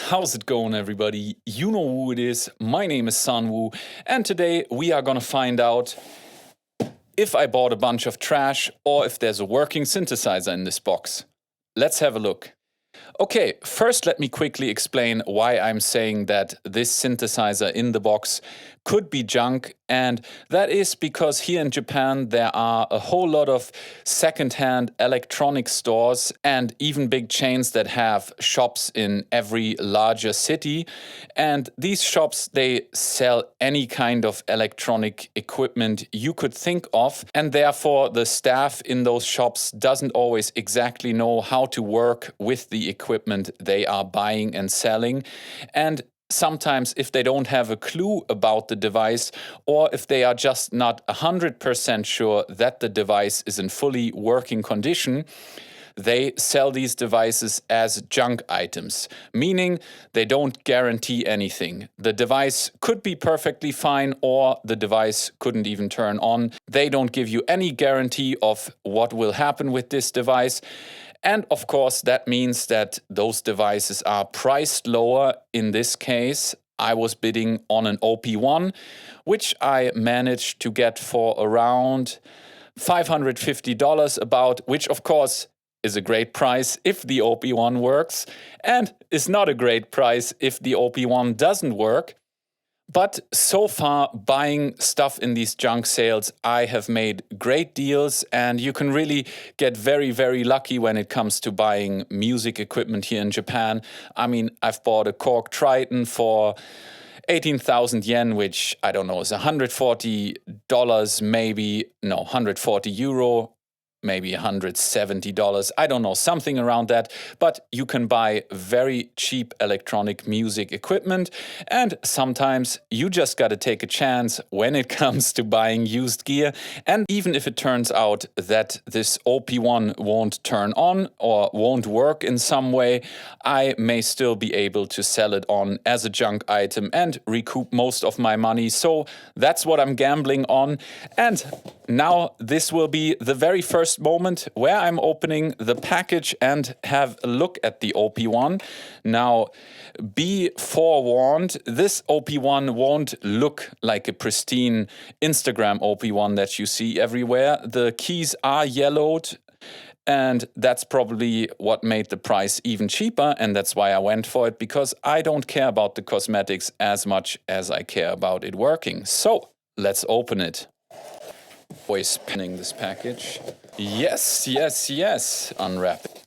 How's it going, everybody? You know who it is. My name is Sanwoo, and today we are gonna find out if I bought a bunch of trash or if there's a working synthesizer in this box. Let's have a look. Okay, first let me quickly explain why I'm saying that this synthesizer in the box could be junk, and that is because here in Japan there are a whole lot of second-hand electronic stores and even big chains that have shops in every larger city, and these shops, they sell any kind of electronic equipment you could think of, and therefore the staff in those shops doesn't always exactly know how to work with the equipment they are buying and selling. And sometimes if they don't have a clue about the device, or if they are just not 100% sure that the device is in fully working condition, they sell these devices as junk items, meaning they don't guarantee anything. The device could be perfectly fine, or the device couldn't even turn on. They don't give you any guarantee of what will happen with this device. And of course, that means that those devices are priced lower. In this case, I was bidding on an OP-1, which I managed to get for around $550 about, which of course is a great price if the OP-1 works, and is not a great price if the OP-1 doesn't work. But so far, buying stuff in these junk sales, I have made great deals, and you can really get very, very lucky when it comes to buying music equipment here in Japan. I mean, I've bought a Korg Triton for 18,000 yen, which I don't know, is $140 maybe, no, 140 euro. Maybe $170, I don't know, something around that. But you can buy very cheap electronic music equipment, and sometimes you just got to take a chance when it comes to buying used gear. And even if it turns out that this OP-1 won't turn on or won't work in some way, I may still be able to sell it on as a junk item and recoup most of my money. So that's what I'm gambling on. And now this will be the very first moment where I'm opening the package and have a look at the OP-1. Now, be forewarned, this OP-1 won't look like a pristine Instagram OP-1 that you see everywhere. The keys are yellowed, and that's probably what made the price even cheaper, and that's why I went for it, because I don't care about the cosmetics as much as I care about it working. So, let's open it. Always spinning this package. Yes. Unwrap it.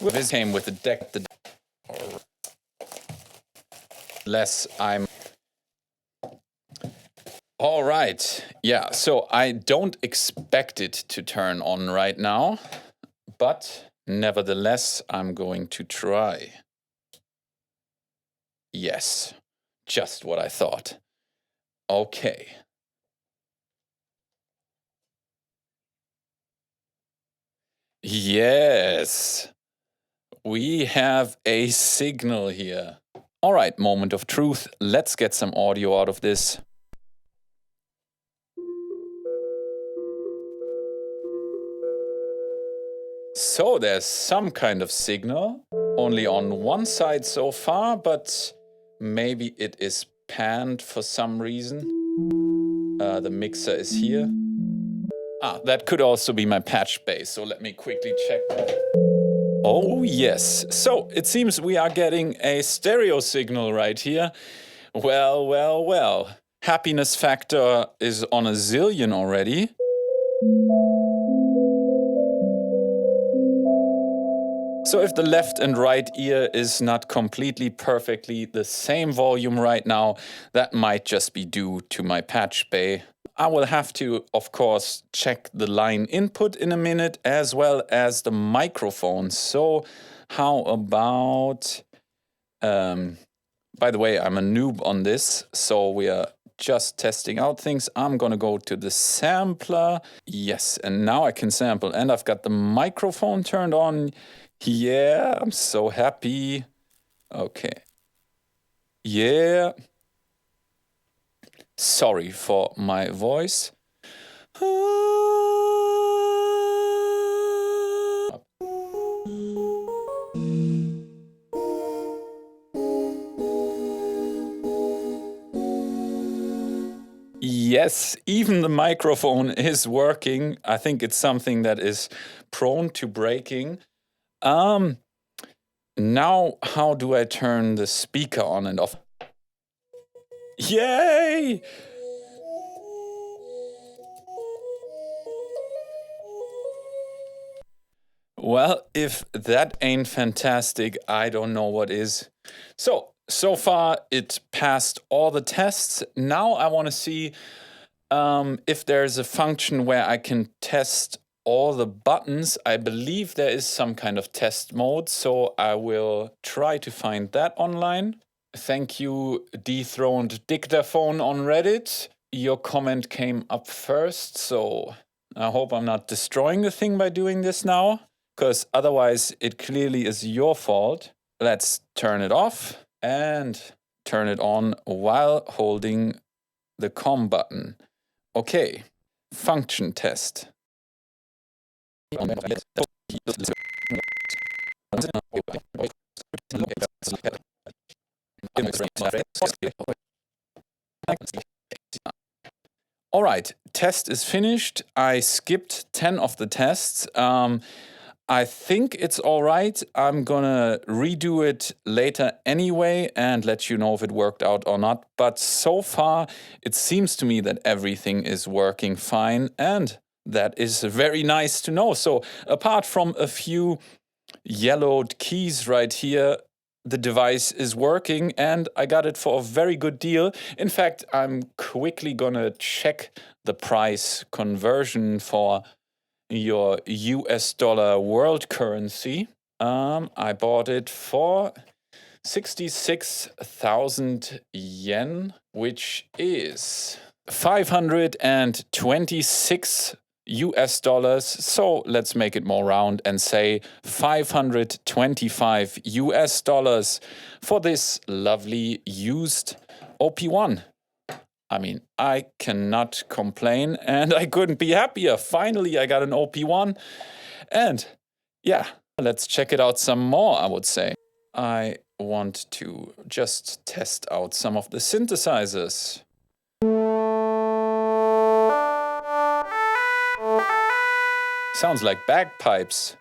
This came with the deck. All right. Yeah, so I don't expect it to turn on right now, but nevertheless, I'm going to try. Yes, just what I thought. Okay. Yes, we have a signal here. All right, moment of truth. Let's get some audio out of this. So there's some kind of signal, only on one side so far, but maybe it is panned for some reason. The mixer is here. That could also be my patch bass, so let me quickly check that. Oh yes, so it seems we are getting a stereo signal right here. Well. Happiness factor is on a zillion already. So if the left and right ear is not completely perfectly the same volume right now, that might just be due to my patch bay. I will have to, of course, check the line input in a minute, as well as the microphone. So how about... by the way, I'm a noob on this, so we are just testing out things. I'm gonna go to the sampler. Yes, and now I can sample, and I've got the microphone turned on. Yeah, I'm so happy. Okay. Yeah. Sorry for my voice. Yes, even the microphone is working. I think it's something that is prone to breaking. Now, how do I turn the speaker on and off? Yay! Well, if that ain't fantastic, I don't know what is. So far it passed all the tests. Now I want to see if there's a function where I can test all the buttons. I believe there is some kind of test mode, so I will try to find that online. Thank you, dethroned dictaphone on Reddit. Your comment came up first, so I hope I'm not destroying the thing by doing this now, because otherwise it clearly is your fault. Let's turn it off and turn it on while holding the COM button. Okay, function test. All right, test is finished. I skipped 10 of the tests. I think it's all right. I'm gonna redo it later anyway and let you know if it worked out or not. But so far, it seems to me that everything is working fine, and that is very nice to know. So apart from a few yellowed keys right here, the device is working, and I got it for a very good deal. In fact, I'm quickly gonna check the price conversion for your US dollar world currency. I bought it for 66,000 yen, which is 526 US dollars. So let's make it more round and say 525 US dollars for this lovely used OP-1. I mean, I cannot complain, and I couldn't be happier. Finally, I got an OP-1. And yeah, let's check it out some more, I would say. I want to just test out some of the synthesizers. Sounds like bagpipes.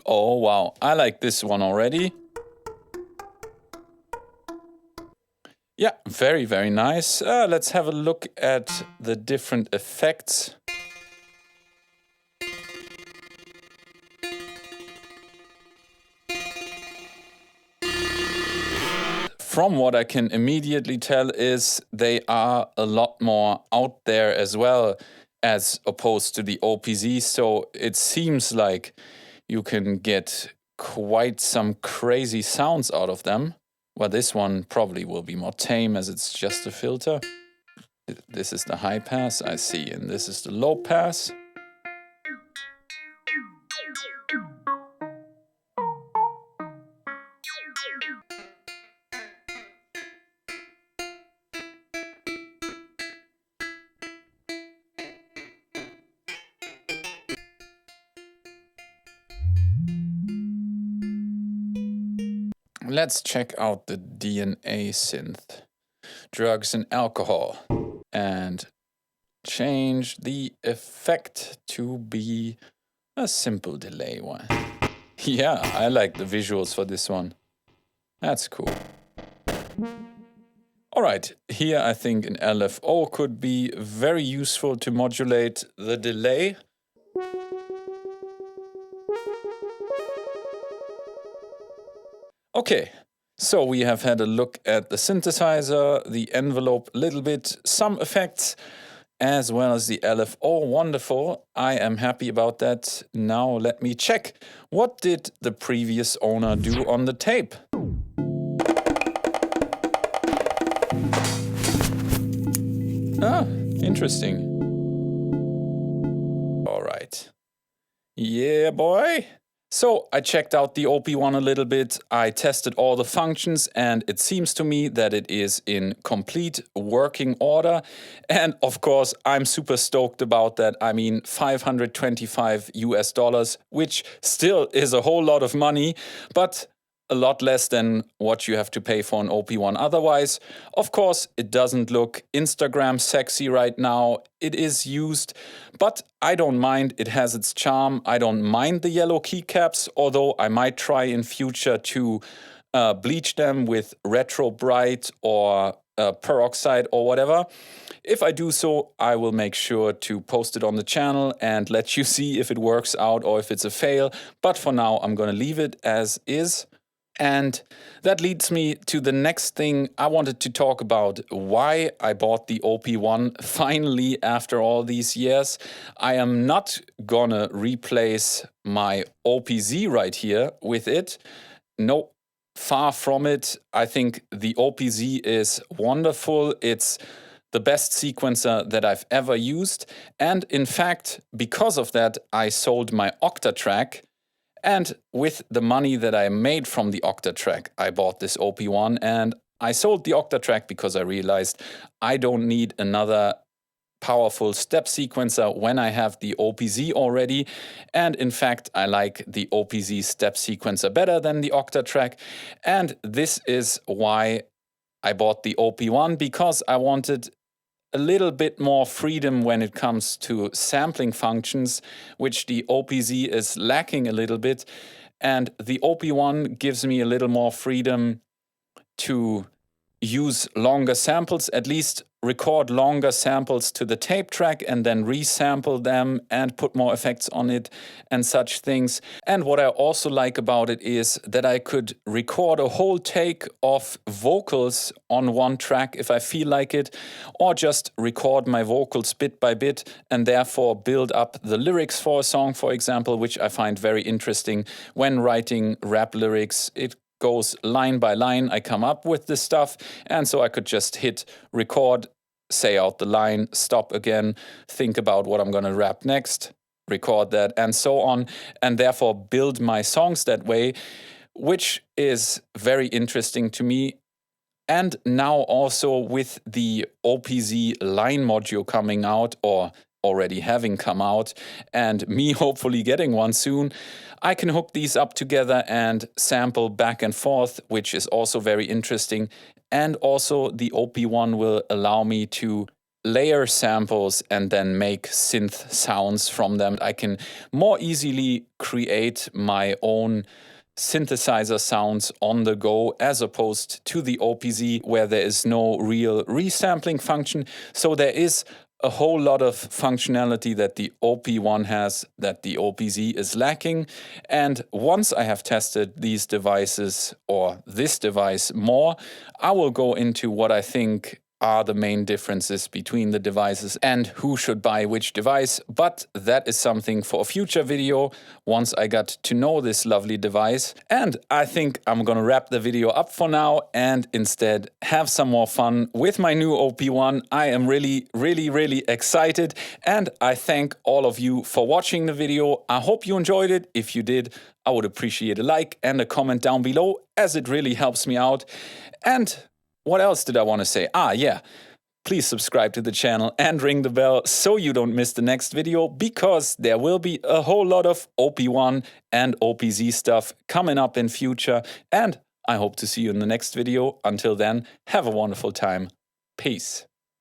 Oh wow, I like this one already. Yeah, very, very nice. Let's have a look at the different effects. From what I can immediately tell is they are a lot more out there as well as opposed to the OPZ, so it seems like you can get quite some crazy sounds out of them. Well, this one probably will be more tame as it's just a filter. This is the high pass, I see, and this is the low pass. Let's check out the DNA synth, drugs and alcohol, and change the effect to be a simple delay one. Yeah, I like the visuals for this one. That's cool. All right, here I think an LFO could be very useful to modulate the delay. Okay, so we have had a look at the synthesizer, the envelope a little bit, some effects, as well as the LFO. Wonderful, I am happy about that. Now let me check. What did the previous owner do on the tape? Ah, interesting. All right. Yeah, boy. So I checked out the OP-1 a little bit, I tested all the functions, and it seems to me that it is in complete working order. And of course, I'm super stoked about that. I mean, $525 US, which still is a whole lot of money, but a lot less than what you have to pay for an OP-1 otherwise. Of course, it doesn't look Instagram sexy right now. It is used, but I don't mind. It has its charm. I don't mind the yellow keycaps, although I might try in future to bleach them with retro bright or peroxide or whatever. If I do so, I will make sure to post it on the channel and let you see if it works out or if it's a fail. But for now, I'm going to leave it as is. And that leads me to the next thing I wanted to talk about, why I bought the OP-1 finally after all these years. I am not gonna replace my OP-Z right here with it. No, far from it. I think the OP-Z is wonderful. It's the best sequencer that I've ever used. And in fact, because of that, I sold my Octatrack. And with the money that I made from the Octatrack, I bought this OP-1, and I sold the Octatrack because I realized I don't need another powerful step sequencer when I have the OP-Z already. And in fact, I like the OP-Z step sequencer better than the Octatrack. And this is why I bought the OP-1, because I wanted a little bit more freedom when it comes to sampling functions, which the OP-Z is lacking a little bit. And the OP-1 gives me a little more freedom to use longer samples, at least record longer samples to the tape track and then resample them and put more effects on it and such things. And what I also like about it is that I could record a whole take of vocals on one track if I feel like it, or just record my vocals bit by bit and therefore build up the lyrics for a song, for example, which I find very interesting when writing rap lyrics. It goes line by line, I come up with this stuff, and so I could just hit record, say out the line, stop again, think about what I'm gonna rap next, record that, and so on, and therefore build my songs that way, which is very interesting to me. And now also with the OP-Z line module coming out, or already having come out, and me hopefully getting one soon, I can hook these up together and sample back and forth, which is also very interesting. And also the OP-1 will allow me to layer samples and then make synth sounds from them. I can more easily create my own synthesizer sounds on the go, as opposed to the OP-Z where there is no real resampling function. So there is a whole lot of functionality that the OP-1 has that the OP-Z is lacking. And once I have tested these devices, or this device, more, I will go into what I think are the main differences between the devices and who should buy which device. But that is something for a future video once I got to know this lovely device. And I think I'm gonna wrap the video up for now and instead have some more fun with my new OP-1. I am really excited, and I thank all of you for watching the video. I hope you enjoyed it. If you did, I would appreciate a like and a comment down below, as it really helps me out. And what else did I want to say? Yeah, please subscribe to the channel and ring the bell so you don't miss the next video, because there will be a whole lot of OP-1 and OP-Z stuff coming up in future. And I hope to see you in the next video. Until then, have a wonderful time. Peace.